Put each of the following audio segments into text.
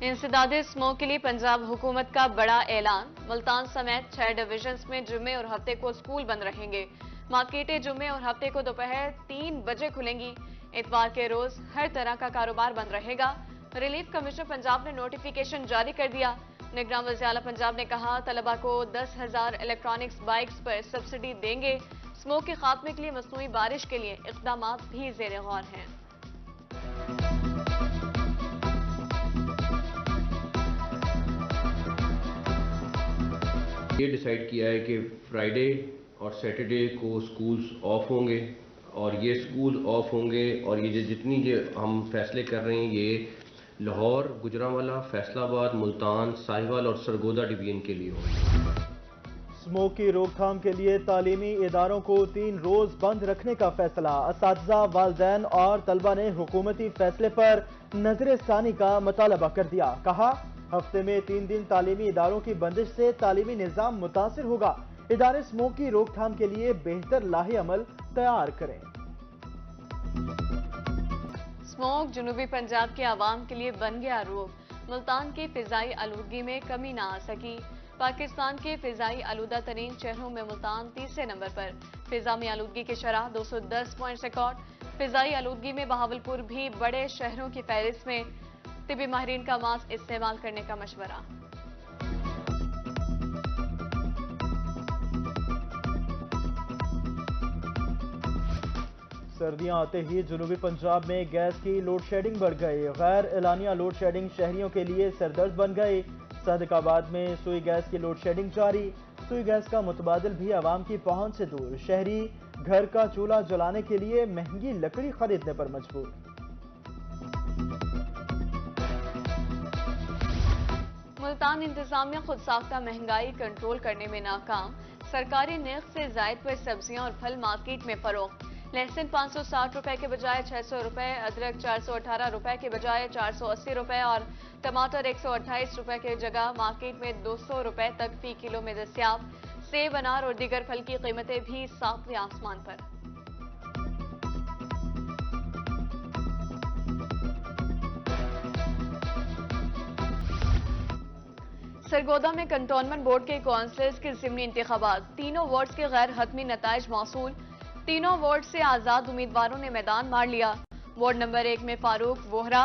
انسداد اسموگ کے لیے پنجاب حکومت کا بڑا اعلان، ملتان سمیت 6 ڈویژنز میں جمعے اور ہفتے کو اسکول بند رہیں گے۔ مارکیٹیں جمعے اور ہفتے کو دوپہر 3 بجے کھلیں گی۔ اتوار کے روز ہر طرح کا کاروبار بند رہے گا۔ ریلیف کمشنر پنجاب نے نوٹیفیکیشن جاری کر دیا۔ نگراں وزیر اعلیٰ پنجاب نے کہا طلبہ کو 10,000 الیکٹرانکس بائکس پر سبسڈی دیں گے۔ اسموگ کے خاتمے کے لیے مصنوعی بارش کے لیے اقدامات بھی زیر غور ہیں۔ یہ ڈیسائیڈ کیا ہے کہ فرائیڈے اور سیٹرڈے کو سکولز آف ہوں گے، اور یہ سکول آف ہوں گے اور یہ جتنی ہم فیصلے کر رہے ہیں یہ لاہور، گجرانوالہ، فیصل آباد، ملتان، ساہیوال اور سرگودا ڈویژن کے لیے ہوں۔ اسموگ کی روک تھام کے لیے تعلیمی اداروں کو 3 روز بند رکھنے کا فیصلہ۔ اساتذہ، والدین اور طلبہ نے حکومتی فیصلے پر نظر ثانی کا مطالبہ کر دیا۔ کہا ہفتے میں 3 دن تعلیمی اداروں کی بندش سے تعلیمی نظام متاثر ہوگا۔ ادارے اسموگ کی روک تھام کے لیے بہتر لاہی عمل تیار کریں۔ اسموگ جنوبی پنجاب کے عوام کے لیے بن گیا روگ، ملتان کی فضائی آلودگی میں کمی نہ آ سکی۔ پاکستان کے فضائی آلودہ ترین شہروں میں ملتان تیسرے نمبر پر، فضا میں آلودگی کی شرح 210 پوائنٹ ریکارڈ۔ فضائی آلودگی میں بہاولپور بھی بڑے شہروں کی فہرست میں، طبی ماہرین کا ماسک استعمال کرنے کا مشورہ۔ سردیاں آتے ہی جنوبی پنجاب میں گیس کی لوڈ شیڈنگ بڑھ گئی۔ غیر اعلانیہ لوڈ شیڈنگ شہریوں کے لیے سردرد بن گئی۔ صادق آباد میں سوئی گیس کی لوڈ شیڈنگ جاری۔ سوئی گیس کا متبادل بھی عوام کی پہنچ سے دور، شہری گھر کا چولہا جلانے کے لیے مہنگی لکڑی خریدنے پر مجبور۔ ملتان انتظامیہ خود ساختہ مہنگائی کنٹرول کرنے میں ناکام، سرکاری نرخ سے زائد پر سبزیاں اور پھل مارکیٹ میں فروخت۔ لہسن 560 روپے کے بجائے 600 روپے، ادرک 418 روپے کے بجائے 480 روپے اور ٹماٹر 128 روپے کی جگہ مارکیٹ میں 200 روپے تک فی کلو میں دستیاب۔ سیب، انار اور دیگر پھل کی قیمتیں بھی ساتویں آسمان پر۔ سرگودا میں کنٹونمنٹ بورڈ کے کونسلرز کے ضمنی انتخابات، تینوں وارڈز کے غیر حتمی نتائج موصول۔ تینوں وارڈ سے آزاد امیدواروں نے میدان مار لیا۔ وارڈ نمبر 1 میں فاروق ووہرا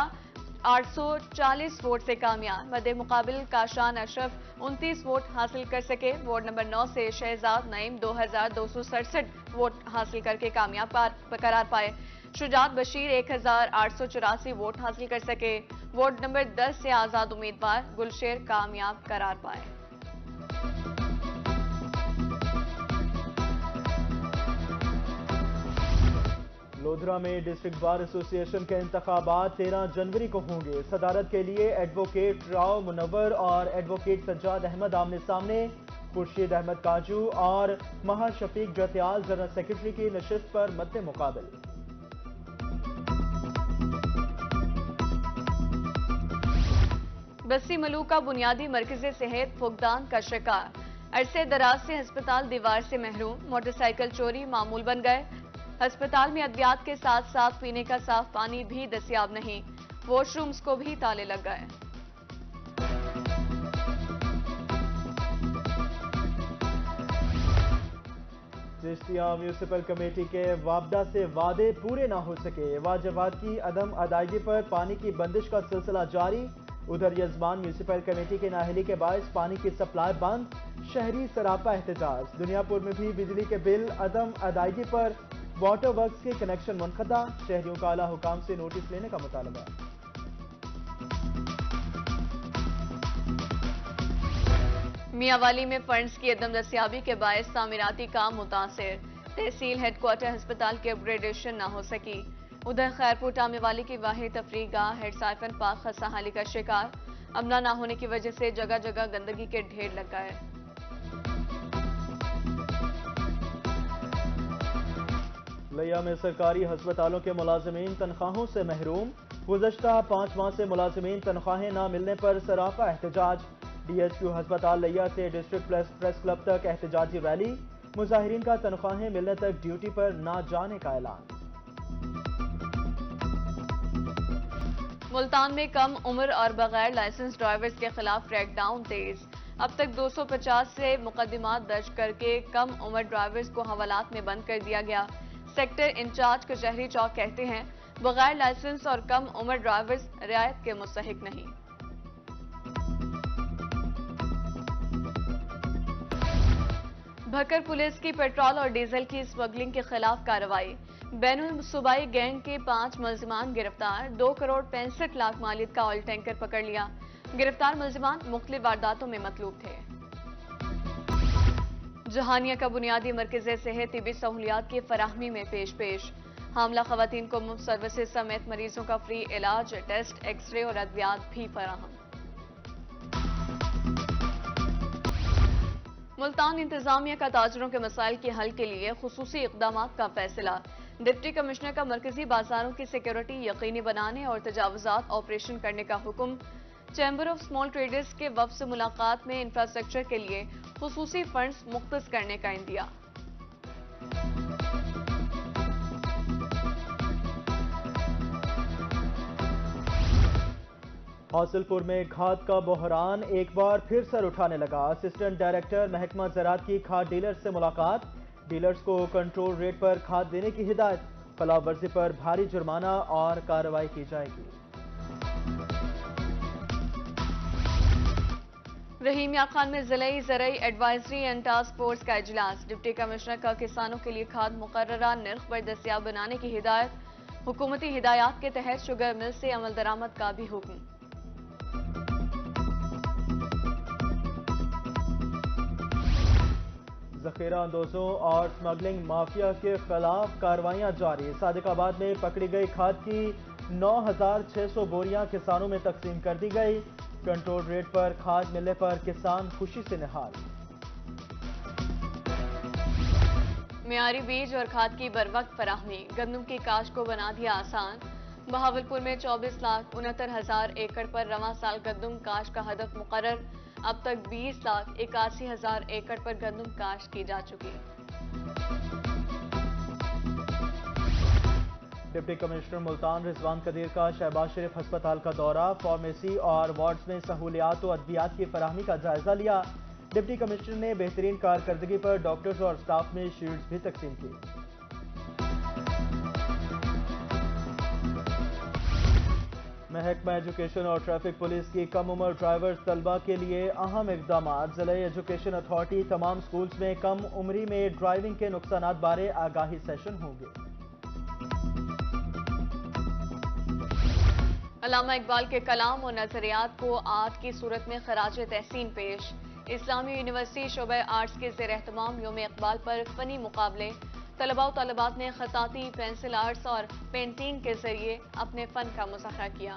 840 ووٹ سے کامیاب، مد مقابل کاشان اشرف 29 ووٹ حاصل کر سکے۔ وارڈ نمبر 9 سے شہزاد نعیم 2267 ووٹ حاصل کر کے کامیاب قرار پائے۔ شجاعت بشیر 1884 ووٹ حاصل کر سکے۔ وارڈ نمبر 10 سے آزاد امیدوار گلشیر کامیاب قرار پائے۔ لودھرا میں ڈسٹرکٹ بار ایسوسی ایشن کے انتخابات 13 جنوری کو ہوں گے۔ صدارت کے لیے ایڈوکیٹ راؤ منور اور ایڈوکیٹ سجاد احمد آمنے سامنے، خورشید احمد کاجو اور مہا شفیق جوتیال جنرل سیکرٹری کی نشست پر مد مقابل۔ بسی ملوک کا بنیادی مرکز صحت فقدان کا شکار، عرصے دراز سے ہسپتال دیوار سے محروم، موٹر سائیکل چوری معمول بن گئے۔ ہسپتال میں ادویات کے ساتھ ساتھ پینے کا صاف پانی بھی دستیاب نہیں، واش رومز کو بھی تالے لگ گئے۔ چشتیہ میونسپل کمیٹی کے وابدہ سے وعدے پورے نہ ہو سکے، واجبات کی عدم ادائیگی پر پانی کی بندش کا سلسلہ جاری۔ ادھر یزمان میونسپل کمیٹی کے نااہلی کے باعث پانی کی سپلائی بند، شہری سراپا احتجاج۔ دنیا پور میں بھی بجلی کے بل عدم ادائیگی پر واٹر ورکس کے کنیکشن منقطع، شہریوں کا اعلی حکام سے نوٹس لینے کا مطالبہ۔ میاں والی میں فنڈز کی عدم دستیابی کے باعث تعمیراتی کام متاثر، تحصیل ہیڈ کوارٹر ہسپتال کی اپ گریڈیشن نہ ہو سکی۔ ادھر خیرپور ٹامی والی کی واحد تفریح گاہ ہیڈ سائفن پارک خستہ کا شکار، امنہ نہ ہونے کی وجہ سے جگہ جگہ گندگی کے ڈھیر لگ گئے۔ لیا میں سرکاری ہسپتالوں کے ملازمین تنخواہوں سے محروم، گزشتہ 5 ماہ سے ملازمین تنخواہیں نہ ملنے پر سراپا احتجاج۔ ڈی ایچ کیو ہسپتال لیا سے ڈسٹرکٹ پریس کلب تک احتجاجی ریلی، مظاہرین کا تنخواہیں ملنے تک ڈیوٹی پر نہ جانے کا اعلان۔ ملتان میں کم عمر اور بغیر لائسنس ڈرائیورز کے خلاف کریک ڈاؤن تیز، اب تک 250 سے مقدمات درج کر کے کم عمر ڈرائیورز کو حوالات میں بند کر دیا گیا۔ سیکٹر انچارج کچہری چوک کہتے ہیں بغیر لائسنس اور کم عمر ڈرائیورز رعایت کے مستحق نہیں۔ بھکر پولیس کی پیٹرول اور ڈیزل کی اسمگلنگ کے خلاف کارروائی، بین الصوبائی گینگ کے 5 ملزمان گرفتار، 2 کروڑ 65 لاکھ مالیت کا آئل ٹینکر پکڑ لیا۔ گرفتار ملزمان مختلف وارداتوں میں مطلوب تھے۔ جہانیہ کا بنیادی مرکز صحت طبی سہولیات کی فراہمی میں پیش حاملہ خواتین کو مفت سروسز سمیت مریضوں کا فری علاج، ٹیسٹ، ایکس رے اور ادویات بھی فراہم۔ ملتان انتظامیہ کا تاجروں کے مسائل کے حل کے لیے خصوصی اقدامات کا فیصلہ، ڈپٹی کمشنر کا مرکزی بازاروں کی سیکیورٹی یقینی بنانے اور تجاوزات آپریشن کرنے کا حکم۔ چیمبر آف اسمال ٹریڈرز کے وفد سے ملاقات میں انفراسٹرکچر کے لیے خصوصی فنڈز مختص کرنے کا عندیہ۔ حاصل پور میں کھاد کا بحران ایک بار پھر سر اٹھانے لگا، اسسٹنٹ ڈائریکٹر محکمہ زراعت کی کھاد ڈیلرز سے ملاقات، ڈیلرز کو کنٹرول ریٹ پر کھاد دینے کی ہدایت، خلاف ورزی پر بھاری جرمانہ اور کارروائی کی جائے گی۔ رحیم یار خان میں ضلعی زرعی ایڈوائزری اینڈ ٹاسک فورس کا اجلاس، ڈپٹی کمشنر کا کسانوں کے لیے کھاد مقررہ نرخ پر دستیاب بنانے کی ہدایت، حکومتی ہدایات کے تحت شوگر مل سے عمل درآمد کا بھی حکم۔ ذخیرہ اندوزوں اور اسمگلنگ مافیا کے خلاف کارروائیاں جاری، صادق آباد میں پکڑی گئی کھاد کی 9600 بوریاں کسانوں میں تقسیم کر دی گئی، کنٹرول ریٹ پر کھاد ملنے پر کسان خوشی سے نہال۔ معیاری بیج اور کھاد کی بروقت فراہمی، گندم کی کاشت کو بنا دیا آسان، بہاولپور میں 24,69,000 ایکڑ پر رواں سال گندم کاشت کا ہدف مقرر، اب تک 20,81,000 ایکڑ پر گندم کاشت کی جا چکی۔ ڈپٹی کمشنر ملتان رضوان قدیر کا شہباز شریف ہسپتال کا دورہ، فارمیسی اور وارڈز میں سہولیات و ادویات کی فراہمی کا جائزہ لیا، ڈپٹی کمشنر نے بہترین کارکردگی پر ڈاکٹرز اور سٹاف میں شیلڈز بھی تقسیم کی۔ محکمہ ایجوکیشن اور ٹریفک پولیس کی کم عمر ڈرائیورز طلبہ کے لیے اہم اقدامات، ضلعی ایجوکیشن اتھارٹی تمام سکولز میں کم عمری میں ڈرائیونگ کے نقصانات بارے آگاہی سیشن ہوں گے۔ علامہ اقبال کے کلام و نظریات کو آرٹ کی صورت میں خراج تحسین پیش، اسلامی یونیورسٹی شعبہ آرٹس کے زیر اہتمام یوم اقبال پر فنی مقابلے، طلباء و طالبات نے خطاطی، پینسل آرٹس اور پینٹنگ کے ذریعے اپنے فن کا مظاہرہ کیا۔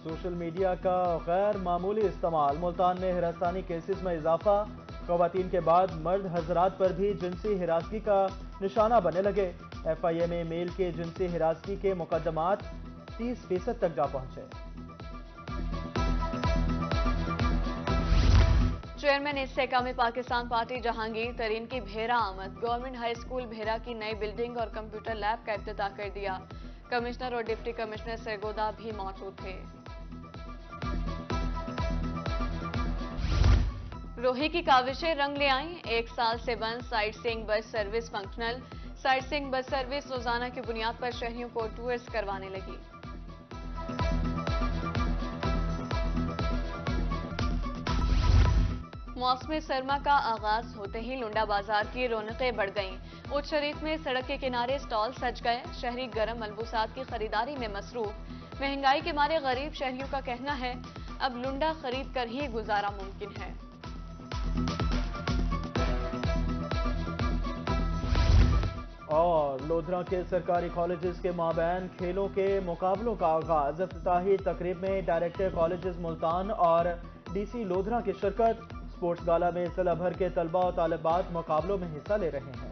سوشل میڈیا کا غیر معمولی استعمال، ملتان میں ہراسانی کیسز میں اضافہ، خواتین کے بعد مرد حضرات پر بھی جنسی ہراسگی کا نشانہ بننے لگے، ایف آئی اے میں میل کے جنسی ہراسگی کے مقدمات 30% تک جا پہنچے۔ چیئرمین استحکام پاکستان پارٹی جہانگیر ترین کی بھیرا آمد، گورنمنٹ ہائی اسکول بھیرا کی نئی بلڈنگ اور کمپیوٹر لیب کا افتتاح کر دیا، کمشنر اور ڈپٹی کمشنر سرگودا بھی موجود تھے۔ روہی کی کاوشیں رنگ لے آئیں، 1 سال سے بند سائٹ سینگ بس سروس فنکشنل، سائٹ سینگ بس سروس روزانہ کی بنیاد پر شہریوں کو ٹورز کروانے لگی۔ موسم سرما کا آغاز ہوتے ہی لنڈا بازار کی رونقیں بڑھ گئیں، اونٹ شریف میں سڑک کے کنارے سٹال سج گئے، شہری گرم ملبوسات کی خریداری میں مصروف، مہنگائی کے مارے غریب شہریوں کا کہنا ہے اب لنڈا خرید کر ہی گزارا ممکن ہے۔ اور لودھرا کے سرکاری کالجز کے مابین کھیلوں کے مقابلوں کا آغاز، افتتاحی تقریب میں ڈائریکٹر کالجز ملتان اور ڈی سی لودھرا کی شرکت، سپورٹس گالا میں ضلع بھر کے طلباء و طالبات مقابلوں میں حصہ لے رہے ہیں۔